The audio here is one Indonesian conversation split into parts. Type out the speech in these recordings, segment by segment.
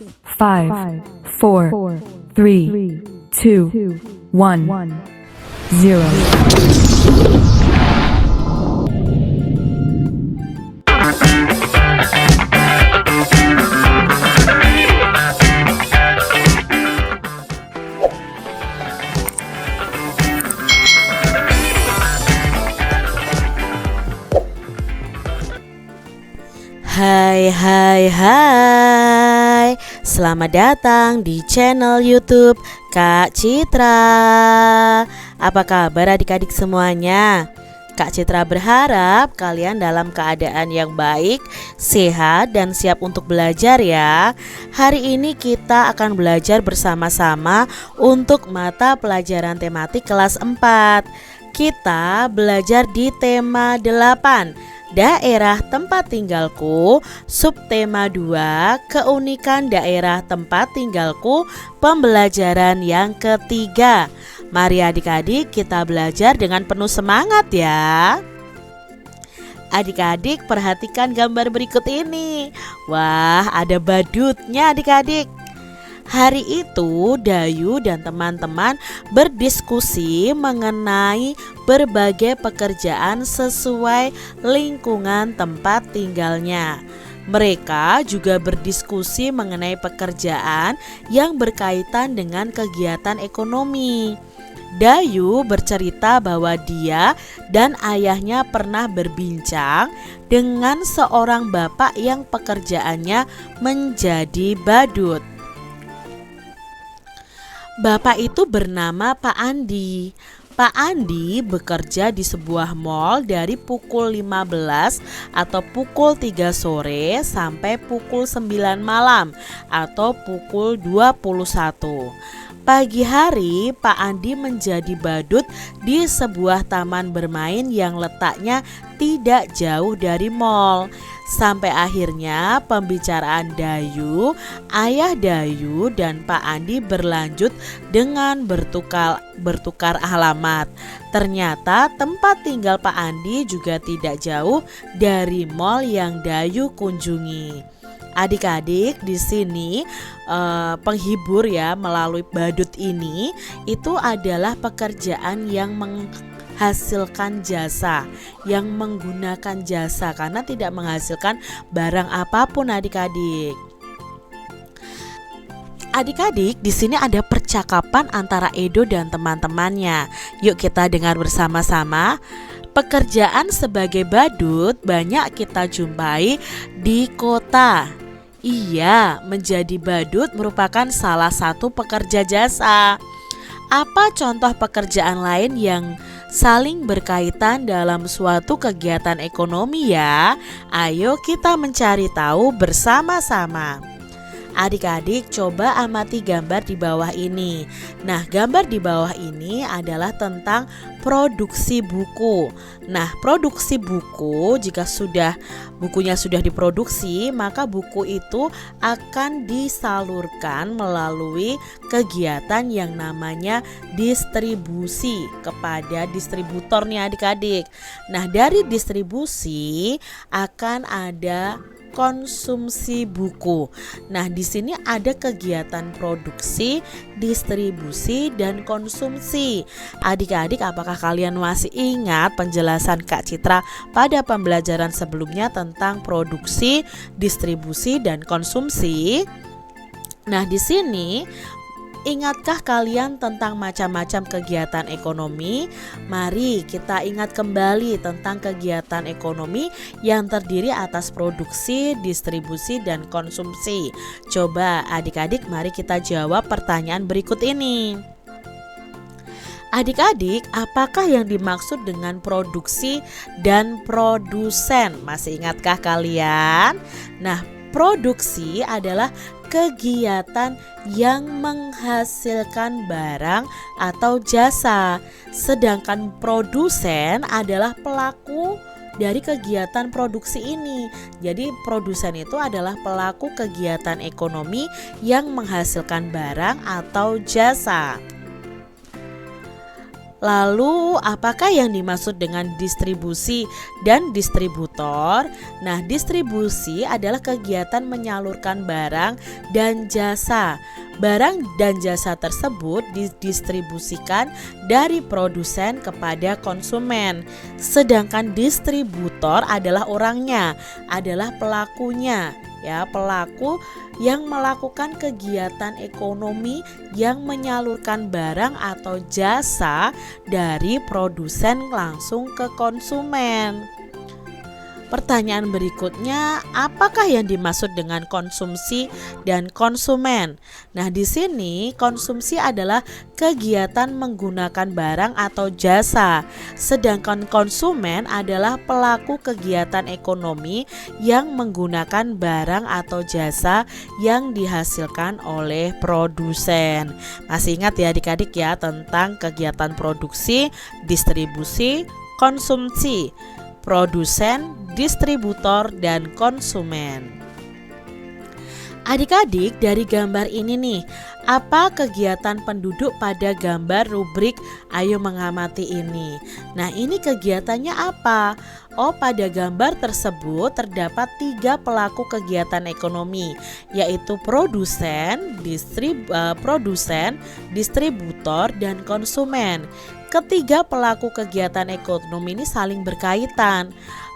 5, 4, 3, 2, 1, 0. Hai, selamat datang di channel YouTube Kak Citra. Apa kabar adik-adik semuanya? Kak Citra berharap kalian dalam keadaan yang baik, sehat, dan siap untuk belajar ya. Hari ini kita akan belajar bersama-sama untuk mata pelajaran tematik kelas 4. Kita belajar di tema 8, Daerah tempat tinggalku. Subtema 2, keunikan daerah tempat tinggalku, pembelajaran yang ketiga. Mari adik-adik kita belajar dengan penuh semangat ya. Adik-adik perhatikan gambar berikut ini. Wah, ada badutnya adik-adik. Hari itu Dayu dan teman-teman berdiskusi mengenai berbagai pekerjaan sesuai lingkungan tempat tinggalnya. Mereka juga berdiskusi mengenai pekerjaan yang berkaitan dengan kegiatan ekonomi. Dayu bercerita bahwa dia dan ayahnya pernah berbincang dengan seorang bapak yang pekerjaannya menjadi badut. Bapak itu bernama Pak Andi. Pak Andi bekerja di sebuah mal dari pukul 15 atau pukul 3 sore sampai pukul 9 malam atau pukul 21. Pagi hari Pak Andi menjadi badut di sebuah taman bermain yang letaknya tidak jauh dari mal. Sampai akhirnya pembicaraan Dayu, ayah Dayu dan Pak Andi berlanjut dengan bertukar alamat. Ternyata tempat tinggal Pak Andi juga tidak jauh dari mal yang Dayu kunjungi. Adik-adik di sini penghibur ya melalui badut ini itu adalah pekerjaan yang menghasilkan jasa, yang menggunakan jasa karena tidak menghasilkan barang apapun adik-adik. Adik-adik, di sini ada percakapan antara Edo dan teman-temannya. Yuk kita dengar bersama-sama. Pekerjaan sebagai badut banyak kita jumpai di kota. Iya, menjadi badut merupakan salah satu pekerja jasa. Apa contoh pekerjaan lain yang saling berkaitan dalam suatu kegiatan ekonomi ya? Ayo kita mencari tahu bersama-sama. Adik-adik coba amati gambar di bawah ini. Nah, gambar di bawah ini adalah tentang produksi buku. Nah, produksi buku, jika bukunya sudah diproduksi, maka buku itu akan disalurkan melalui kegiatan yang namanya distribusi kepada distributor nih adik-adik. Nah, dari distribusi akan ada konsumsi buku. Nah, di sini ada kegiatan produksi, distribusi, dan konsumsi. Adik-adik, apakah kalian masih ingat penjelasan Kak Citra pada pembelajaran sebelumnya tentang produksi, distribusi, dan konsumsi? Nah, di sini ingatkah kalian tentang macam-macam kegiatan ekonomi? Mari kita ingat kembali tentang kegiatan ekonomi yang terdiri atas produksi, distribusi, dan konsumsi. Coba adik-adik, mari kita jawab pertanyaan berikut ini. Adik-adik, apakah yang dimaksud dengan produksi dan produsen? Masih ingatkah kalian? Nah, produksi adalah kegiatan yang menghasilkan barang atau jasa. Sedangkan produsen adalah pelaku dari kegiatan produksi ini. Jadi produsen itu adalah pelaku kegiatan ekonomi yang menghasilkan barang atau jasa. Lalu apakah yang dimaksud dengan distribusi dan distributor? Nah, distribusi adalah kegiatan menyalurkan barang dan jasa. Barang dan jasa tersebut didistribusikan dari produsen kepada konsumen. Sedangkan distributor adalah orangnya, adalah pelakunya. Ya, pelaku yang melakukan kegiatan ekonomi yang menyalurkan barang atau jasa dari produsen langsung ke konsumen. Pertanyaan berikutnya, apakah yang dimaksud dengan konsumsi dan konsumen? Nah, di sini konsumsi adalah kegiatan menggunakan barang atau jasa, sedangkan konsumen adalah pelaku kegiatan ekonomi yang menggunakan barang atau jasa yang dihasilkan oleh produsen. Masih ingat ya adik-adik ya tentang kegiatan produksi, distribusi, konsumsi, produsen, distributor, dan konsumen. Adik-adik, dari gambar ini nih, apa kegiatan penduduk pada gambar rubrik ayo mengamati ini? Nah, ini kegiatannya apa? Oh, pada gambar tersebut terdapat 3 pelaku kegiatan ekonomi, yaitu produsen, distributor, dan konsumen. Ketiga pelaku kegiatan ekonomi ini saling berkaitan.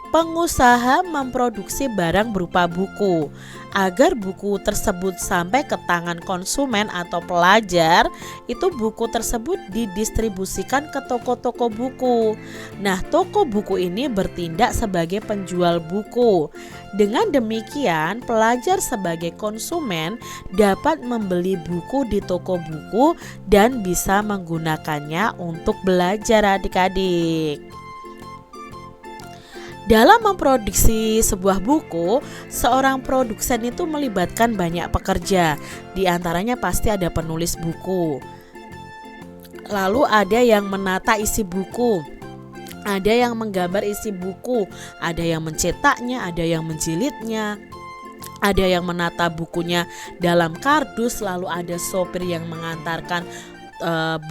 Pengusaha memproduksi barang berupa buku. Agar buku tersebut sampai ke tangan konsumen atau pelajar, itu buku tersebut didistribusikan ke toko-toko buku. Nah, toko buku ini bertindak sebagai penjual buku. Dengan demikian, pelajar sebagai konsumen dapat membeli buku di toko buku dan bisa menggunakannya untuk belajar adik-adik. Dalam memproduksi sebuah buku, seorang produsen itu melibatkan banyak pekerja. Di antaranya pasti ada penulis buku. Lalu ada yang menata isi buku, ada yang menggambar isi buku, ada yang mencetaknya, ada yang menjilidnya, ada yang menata bukunya dalam kardus, lalu ada sopir yang mengantarkan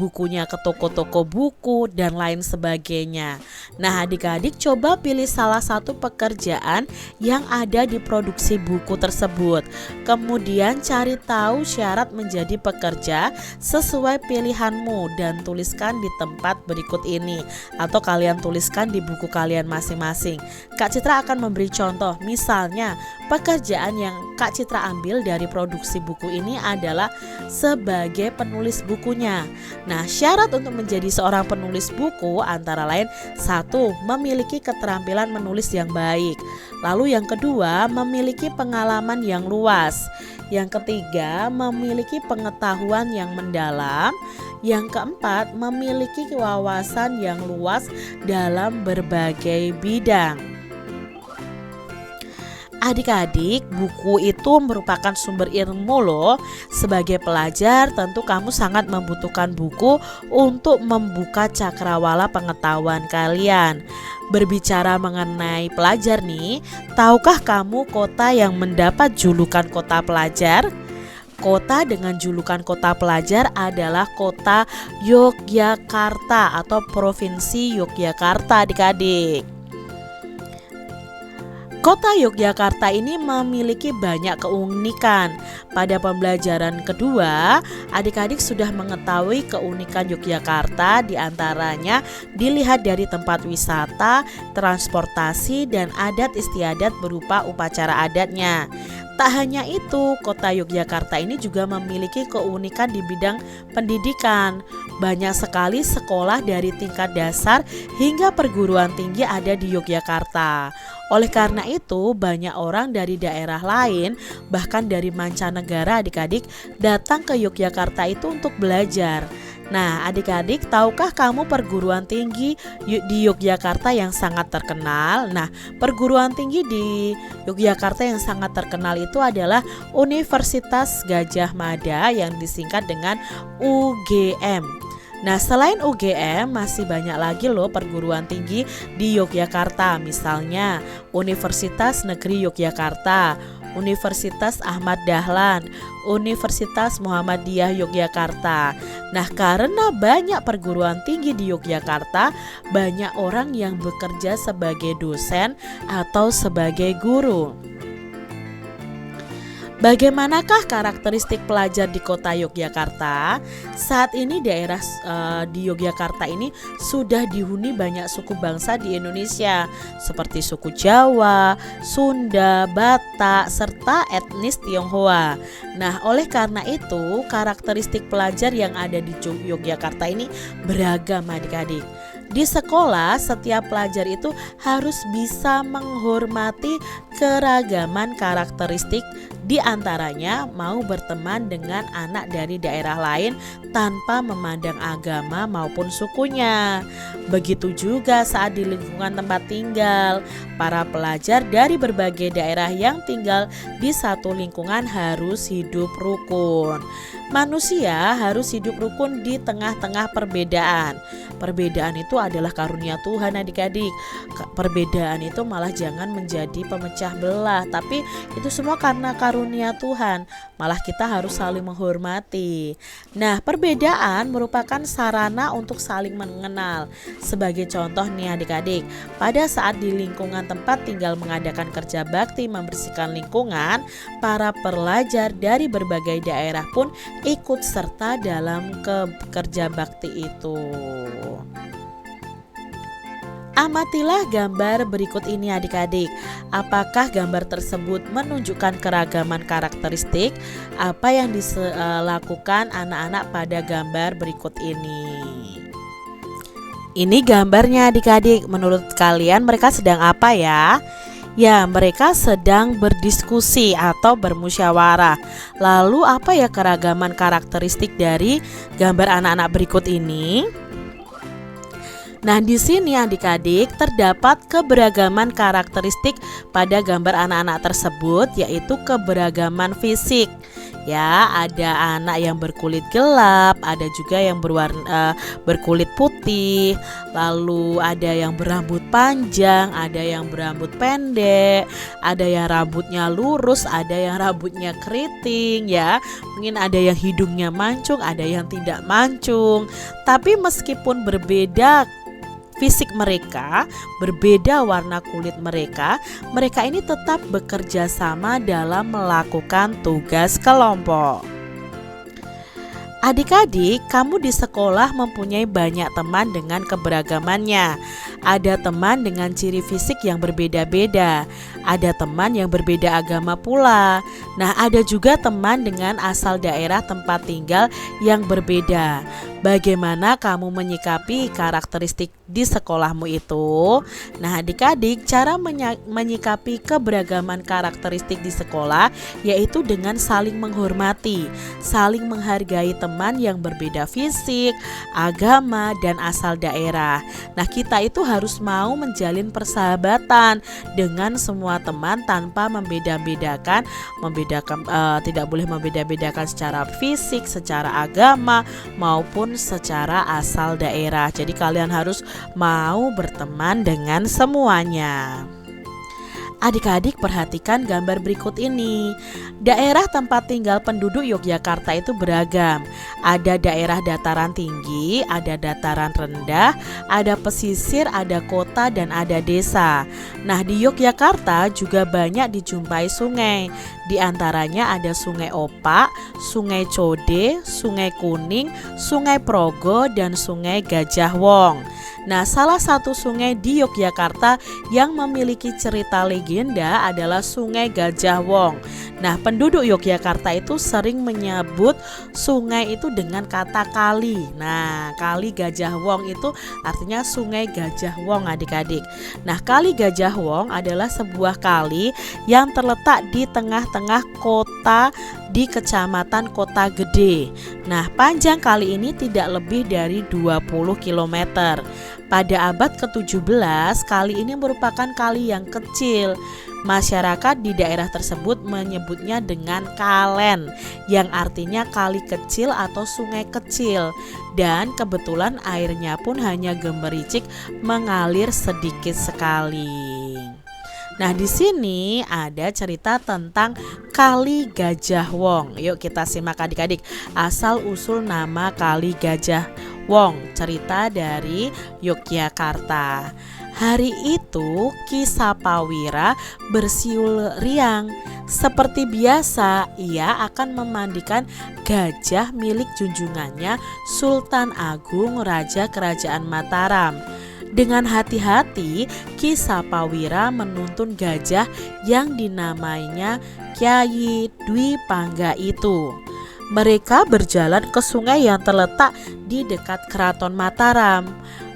bukunya ke toko-toko buku dan lain sebagainya. Nah, adik-adik coba pilih salah satu pekerjaan yang ada di produksi buku tersebut. Kemudian cari tahu syarat menjadi pekerja sesuai pilihanmu dan tuliskan di tempat berikut ini, atau kalian tuliskan di buku kalian masing-masing. Kak Citra akan memberi contoh. Misalnya, pekerjaan yang Kak Citra ambil dari produksi buku ini adalah sebagai penulis bukunya. Nah, syarat untuk menjadi seorang penulis buku antara lain: 1. Memiliki keterampilan menulis yang baik. Lalu yang kedua, memiliki pengalaman yang luas. Yang ketiga, memiliki pengetahuan yang mendalam. Yang keempat, memiliki wawasan yang luas dalam berbagai bidang. Adik-adik, buku itu merupakan sumber ilmu loh. Sebagai pelajar, tentu kamu sangat membutuhkan buku untuk membuka cakrawala pengetahuan kalian. Berbicara mengenai pelajar nih, tahukah kamu kota yang mendapat julukan kota pelajar? Kota dengan julukan kota pelajar adalah kota Yogyakarta atau Provinsi Yogyakarta, adik-adik. Kota Yogyakarta ini memiliki banyak keunikan. Pada pembelajaran kedua, adik-adik sudah mengetahui keunikan Yogyakarta, diantaranya dilihat dari tempat wisata, transportasi, dan adat istiadat berupa upacara adatnya. Tak hanya itu, kota Yogyakarta ini juga memiliki keunikan di bidang pendidikan. Banyak sekali sekolah dari tingkat dasar hingga perguruan tinggi ada di Yogyakarta. Oleh karena itu, banyak orang dari daerah lain, bahkan dari mancanegara adik-adik, datang ke Yogyakarta itu untuk belajar. Nah, adik-adik, tahukah kamu perguruan tinggi di Yogyakarta yang sangat terkenal? Nah, perguruan tinggi di Yogyakarta yang sangat terkenal itu adalah Universitas Gadjah Mada yang disingkat dengan UGM. Nah, selain UGM masih banyak lagi loh perguruan tinggi di Yogyakarta. Misalnya Universitas Negeri Yogyakarta, Universitas Ahmad Dahlan, Universitas Muhammadiyah Yogyakarta. Nah, karena banyak perguruan tinggi di Yogyakarta, banyak orang yang bekerja sebagai dosen atau sebagai guru. Bagaimanakah karakteristik pelajar di kota Yogyakarta? Saat ini daerah di Yogyakarta ini sudah dihuni banyak suku bangsa di Indonesia, seperti suku Jawa, Sunda, Batak, serta etnis Tionghoa. Nah, oleh karena itu karakteristik pelajar yang ada di Yogyakarta ini beragam adik-adik. Di sekolah, setiap pelajar itu harus bisa menghormati keragaman karakteristik, di antaranya mau berteman dengan anak dari daerah lain tanpa memandang agama maupun sukunya. Begitu juga saat di lingkungan tempat tinggal, para pelajar dari berbagai daerah yang tinggal di satu lingkungan harus hidup rukun. Manusia harus hidup rukun di tengah-tengah perbedaan. Perbedaan itu adalah karunia Tuhan adik-adik. Perbedaan itu malah jangan menjadi pemecah belah, tapi itu semua karena karunia Tuhan. Malah kita harus saling menghormati. Nah, perbedaan merupakan sarana untuk saling mengenal. Sebagai contoh nih adik-adik, pada saat di lingkungan tempat tinggal mengadakan kerja bakti membersihkan lingkungan, para pelajar dari berbagai daerah pun ikut serta dalam kerja bakti itu. Amatilah gambar berikut ini adik-adik. Apakah gambar tersebut menunjukkan keragaman karakteristik? Apa yang dilakukan anak-anak pada gambar berikut ini? Ini gambarnya adik-adik. Menurut kalian mereka sedang apa ya? Ya, mereka sedang berdiskusi atau bermusyawarah. Lalu apa ya keragaman karakteristik dari gambar anak-anak berikut ini? Nah, di sini adik-adik terdapat keberagaman karakteristik pada gambar anak-anak tersebut, yaitu keberagaman fisik. Ya, ada anak yang berkulit gelap, ada juga yang berkulit putih, lalu ada yang berambut panjang, ada yang berambut pendek, ada yang rambutnya lurus, ada yang rambutnya keriting ya. Mungkin ada yang hidungnya mancung, ada yang tidak mancung. Tapi meskipun berbeda fisik mereka, berbeda warna kulit mereka ini tetap bekerja sama dalam melakukan tugas kelompok. Adik-adik, kamu di sekolah mempunyai banyak teman dengan keberagamannya. Ada teman dengan ciri fisik yang berbeda-beda. Ada teman yang berbeda agama pula. Nah, ada juga teman dengan asal daerah tempat tinggal yang berbeda. Bagaimana kamu menyikapi karakteristik di sekolahmu itu? Nah, adik-adik, cara menyikapi keberagaman karakteristik di sekolah yaitu dengan saling menghormati, saling menghargai teman yang berbeda fisik, agama, dan asal daerah. Nah, kita itu harus mau menjalin persahabatan dengan semua teman tanpa membeda-bedakan, tidak boleh membeda-bedakan secara fisik, secara agama, maupun secara asal daerah. Jadi kalian harus mau berteman dengan semuanya. Adik-adik perhatikan gambar berikut ini. Daerah tempat tinggal penduduk Yogyakarta itu beragam. Ada daerah dataran tinggi, ada dataran rendah, ada pesisir, ada kota, dan ada desa. Nah, di Yogyakarta juga banyak dijumpai sungai. Di antaranya ada Sungai Opak, Sungai Code, Sungai Kuning, Sungai Progo, dan Sungai Gajah Wong. Nah, salah satu sungai di Yogyakarta yang memiliki cerita legenda adalah Sungai Gajah Wong. Nah, penduduk Yogyakarta itu sering menyebut sungai itu dengan kata kali. Nah, Kali Gajah Wong itu artinya Sungai Gajah Wong adik-adik. Nah, Kali Gajah Wong adalah sebuah kali yang terletak di tengah-tengah kota di Kecamatan Kota Gede. Nah, panjang kali ini tidak lebih dari 20 km. Pada abad ke-17, kali ini merupakan kali yang kecil. Masyarakat di daerah tersebut menyebutnya dengan kalen, yang artinya kali kecil atau sungai kecil. Dan kebetulan airnya pun hanya gemericik mengalir sedikit sekali. Nah, di sini ada cerita tentang Kali Gajah Wong. Yuk kita simak adik-adik asal usul nama Kali Gajah Wong, cerita dari Yogyakarta. Hari itu Ki Sapawira bersiul riang. Seperti biasa, ia akan memandikan gajah milik junjungannya Sultan Agung Raja Kerajaan Mataram. Dengan hati-hati, Ki Sapawira menuntun gajah yang dinamainya Kyai Dwi Pangga itu. Mereka berjalan ke sungai yang terletak di dekat Keraton Mataram.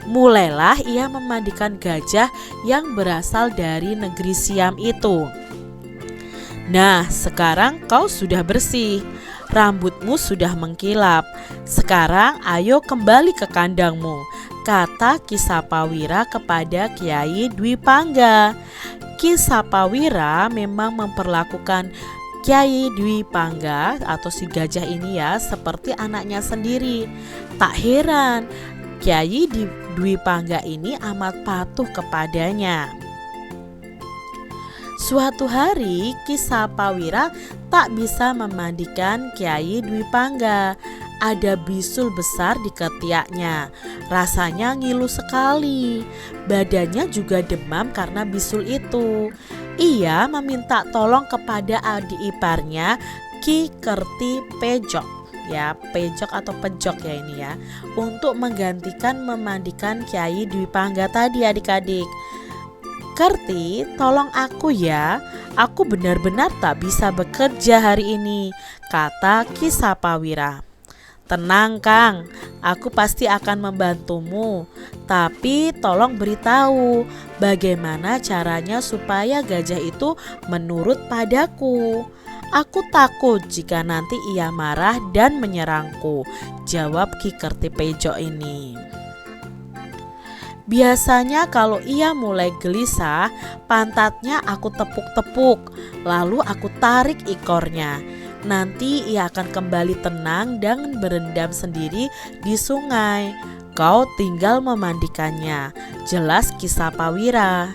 Mulailah ia memandikan gajah yang berasal dari negeri Siam itu. Nah, sekarang kau sudah bersih, rambutmu sudah mengkilap. Sekarang ayo kembali ke kandangmu, kata Ki Sapawira kepada Kyai Dwi Pangga. Ki Sapawira memang memperlakukan Kyai Dwi Pangga atau si gajah ini ya seperti anaknya sendiri. Tak heran, Kyai Dwi Pangga ini amat patuh kepadanya. Suatu hari Ki Sapawira tak bisa memandikan Kyai Dwi Pangga. Ada bisul besar di ketiaknya. Rasanya ngilu sekali. Badannya juga demam karena bisul itu. Ia meminta tolong kepada adik iparnya Ki Kerti Pejok, ya Pejok atau Pejok ya ini ya, untuk menggantikan memandikan Kyai Dwi Pangga tadi adik-adik. Kerti, tolong aku ya, aku benar-benar tak bisa bekerja hari ini, kata Ki Sapawira. Tenang Kang, aku pasti akan membantumu, tapi tolong beritahu bagaimana caranya supaya gajah itu menurut padaku. Aku takut jika nanti ia marah dan menyerangku, jawab Ki Kerti Pejok ini. Biasanya kalau ia mulai gelisah, pantatnya aku tepuk-tepuk, lalu aku tarik ekornya. Nanti ia akan kembali tenang dan berendam sendiri di sungai. Kau tinggal memandikannya, jelas Ki Sapawira.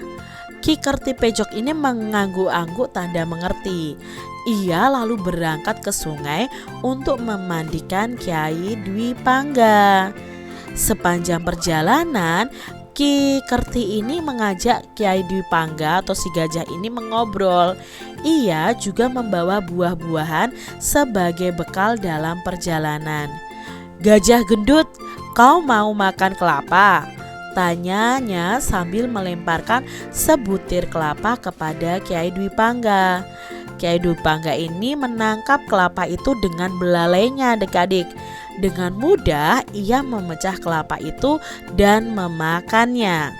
Ki Kerti Pejok ini mengangguk-angguk tanda mengerti. Ia lalu berangkat ke sungai untuk memandikan Kyai Dwi Pangga. Sepanjang perjalanan, Ki Kerti ini mengajak Kyai Dwi Pangga atau si gajah ini mengobrol. Ia juga membawa buah-buahan sebagai bekal dalam perjalanan. Gajah gendut, kau mau makan kelapa? Tanyanya sambil melemparkan sebutir kelapa kepada Kyai Dwi Pangga. Kyai Dwi Pangga ini menangkap kelapa itu dengan belalainya adik-adik. Dengan mudah ia memecah kelapa itu dan memakannya.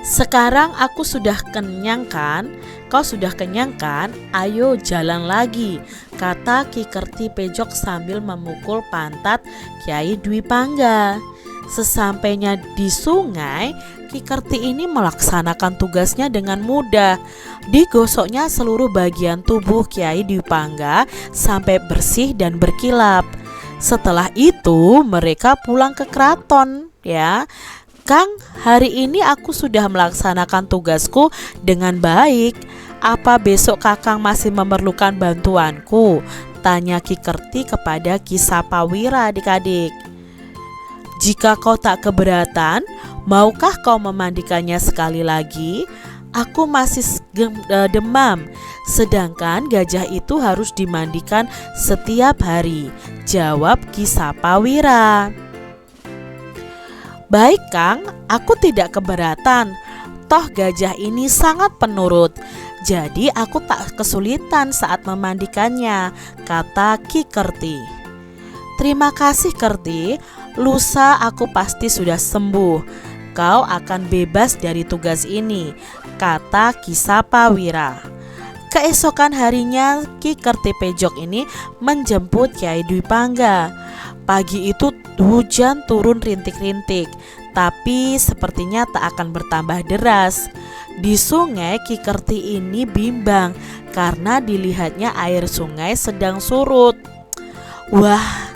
Sekarang aku sudah kenyang kan? Kau sudah kenyang kan? Ayo jalan lagi, kata Ki Kerti Pejok sambil memukul pantat Kyai Dwi Pangga. Sesampainya di sungai, Ki Kerti ini melaksanakan tugasnya dengan mudah. Digosoknya seluruh bagian tubuh Kyai Dwi Pangga sampai bersih dan berkilap. Setelah itu mereka pulang ke keraton ya. Kang, hari ini aku sudah melaksanakan tugasku dengan baik. Apa besok Kakang masih memerlukan bantuanku? Tanya Ki Kerti kepada Ki Sapawira adik-adik. Jika kau tak keberatan, maukah kau memandikannya sekali lagi? Aku masih demam, sedangkan gajah itu harus dimandikan setiap hari, jawab Ki Sapawira. Baik Kang, aku tidak keberatan. Toh gajah ini sangat penurut, jadi aku tak kesulitan saat memandikannya, kata Ki Kerti. Terima kasih Kerti, lusa aku pasti sudah sembuh. Kau akan bebas dari tugas ini, kata Ki Sapawira. Keesokan harinya Ki Kerti Pejok ini menjemput Kyai Dwi Pangga. Pagi itu hujan turun rintik-rintik, tapi sepertinya tak akan bertambah deras. Di sungai Ki Kerti ini bimbang karena dilihatnya air sungai sedang surut. Wah,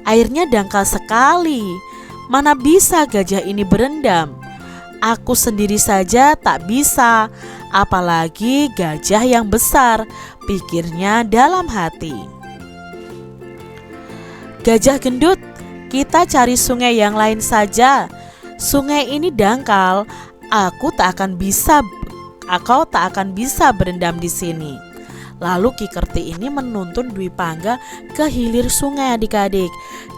airnya dangkal sekali. Mana bisa gajah ini berendam? Aku sendiri saja tak bisa, apalagi gajah yang besar, pikirnya dalam hati. Gajah gendut, kita cari sungai yang lain saja. Sungai ini dangkal, kau tak akan bisa berendam di sini. Lalu Ki Kerti ini menuntun Dwi Pangga ke hilir sungai adik-adik.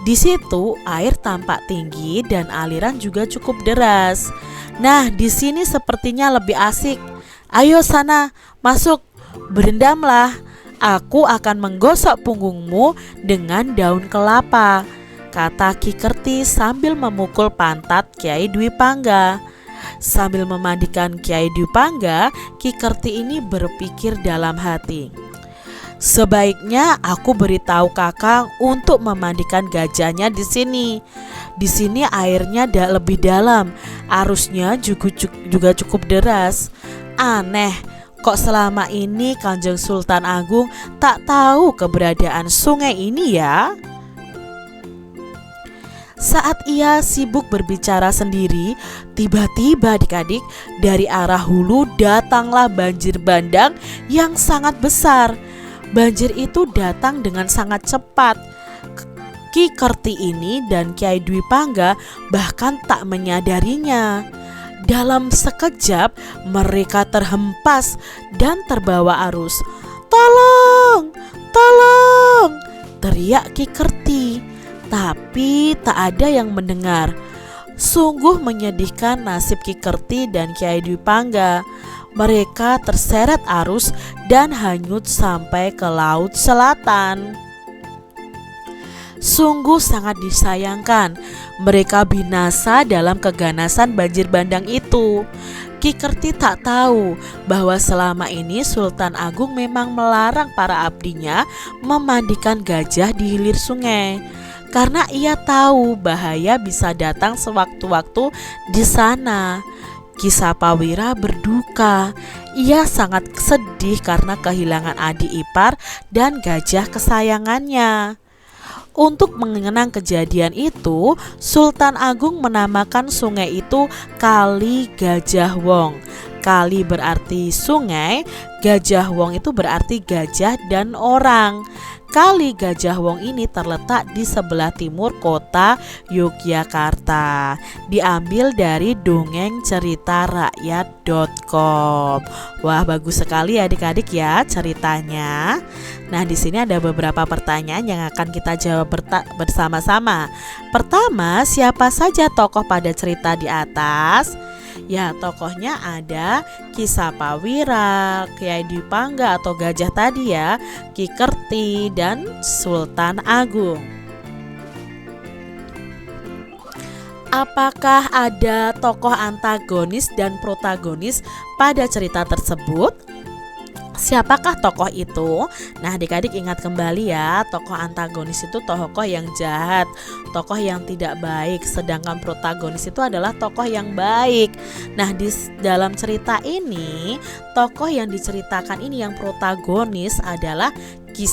Di situ air tampak tinggi dan aliran juga cukup deras. Nah, di sini sepertinya lebih asik. Ayo sana, masuk, berendamlah. Aku akan menggosok punggungmu dengan daun kelapa, kata Ki Kerti sambil memukul pantat Kiai Dwi Pangga. Sambil memandikan Kiai Dwi Pangga, Ki Kerti ini berpikir dalam hati, sebaiknya aku beritahu Kakang untuk memandikan gajahnya di sini. Di sini airnya lebih dalam, arusnya juga cukup deras. Aneh, kok selama ini Kanjeng Sultan Agung tak tahu keberadaan sungai ini ya? Saat ia sibuk berbicara sendiri, tiba-tiba adik-adik dari arah hulu datanglah banjir bandang yang sangat besar. Banjir itu datang dengan sangat cepat. Ki Kerti ini dan Kiai Dwi Pangga bahkan tak menyadarinya. Dalam sekejap mereka terhempas dan terbawa arus. "Tolong! Tolong!" teriak Ki Kerti. Tapi tak ada yang mendengar. Sungguh menyedihkan nasib Ki Kerti dan Kiai Dwi Pangga. Mereka terseret arus dan hanyut sampai ke laut selatan. Sungguh sangat disayangkan, mereka binasa dalam keganasan banjir bandang itu. Ki Kerti tak tahu bahwa selama ini Sultan Agung memang melarang para abdinya memandikan gajah di hilir sungai, karena ia tahu bahaya bisa datang sewaktu-waktu di sana. Ki Sapawira berduka. Ia sangat sedih karena kehilangan adik ipar dan gajah kesayangannya. Untuk mengenang kejadian itu, Sultan Agung menamakan sungai itu Kali Gajah Wong. Kali berarti sungai, Gajah Wong itu berarti gajah dan orang. Kali Gajah Wong ini terletak di sebelah timur kota Yogyakarta. Diambil dari dongengceritarakyat.com. Wah, bagus sekali adik-adik ya ceritanya. Nah, di sini ada beberapa pertanyaan yang akan kita jawab bersama-sama. Pertama, siapa saja tokoh pada cerita di atas? Ya, tokohnya ada Ki Sapawira, Kiai Dwi Pangga atau gajah tadi ya, Ki Kerti dan Sultan Agung. Apakah ada tokoh antagonis dan protagonis pada cerita tersebut? Siapakah tokoh itu? Nah, adik-adik ingat kembali ya, tokoh antagonis itu tokoh yang jahat, tokoh yang tidak baik, sedangkan protagonis itu adalah tokoh yang baik. Nah, di dalam cerita ini, tokoh yang diceritakan ini yang protagonis adalah Ki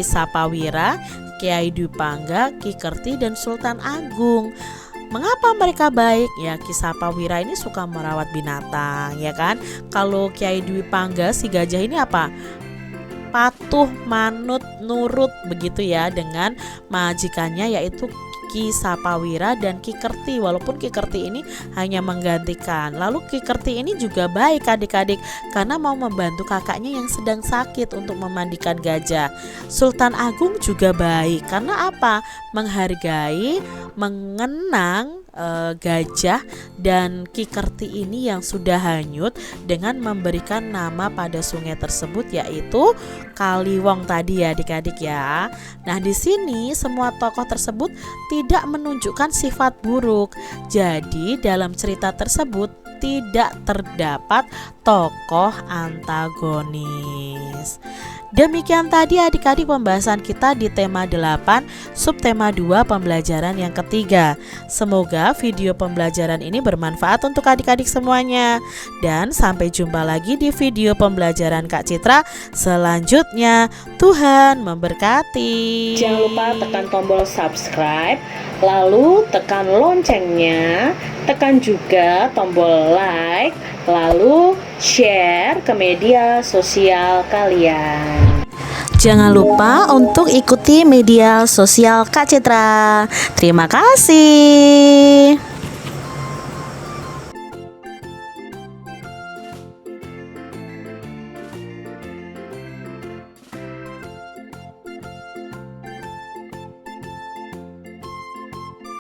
Sapawira, Kiai Dwi Pangga, Ki Kerti dan Sultan Agung. Mengapa mereka baik? Ya, Ki Sapawira ini suka merawat binatang, ya kan? Kalau Kiai Dwi Pangga si gajah ini apa? Patuh, manut, nurut begitu ya dengan majikannya yaitu Ki Sapawira dan Ki Kerti. Walaupun Ki Kerti ini hanya menggantikan. Lalu Ki Kerti ini juga baik adik-adik karena mau membantu kakaknya yang sedang sakit untuk memandikan gajah. Sultan Agung juga baik karena apa? Menghargai, mengenang gajah dan Ki Kerti ini yang sudah hanyut dengan memberikan nama pada sungai tersebut yaitu Kaliwong tadi ya adik-adik ya. Nah, di sini semua tokoh tersebut tidak menunjukkan sifat buruk. Jadi dalam cerita tersebut tidak terdapat tokoh antagonis. Demikian tadi adik-adik pembahasan kita di tema 8 subtema 2 pembelajaran yang ketiga. Semoga video pembelajaran ini bermanfaat untuk adik-adik semuanya. Dan sampai jumpa lagi di video pembelajaran Kak Citra selanjutnya. Tuhan memberkati. Jangan lupa tekan tombol subscribe, lalu tekan loncengnya tekan juga tombol like, lalu share ke media sosial kalian. Jangan lupa untuk ikuti media sosial Kak Citra. Terima kasih.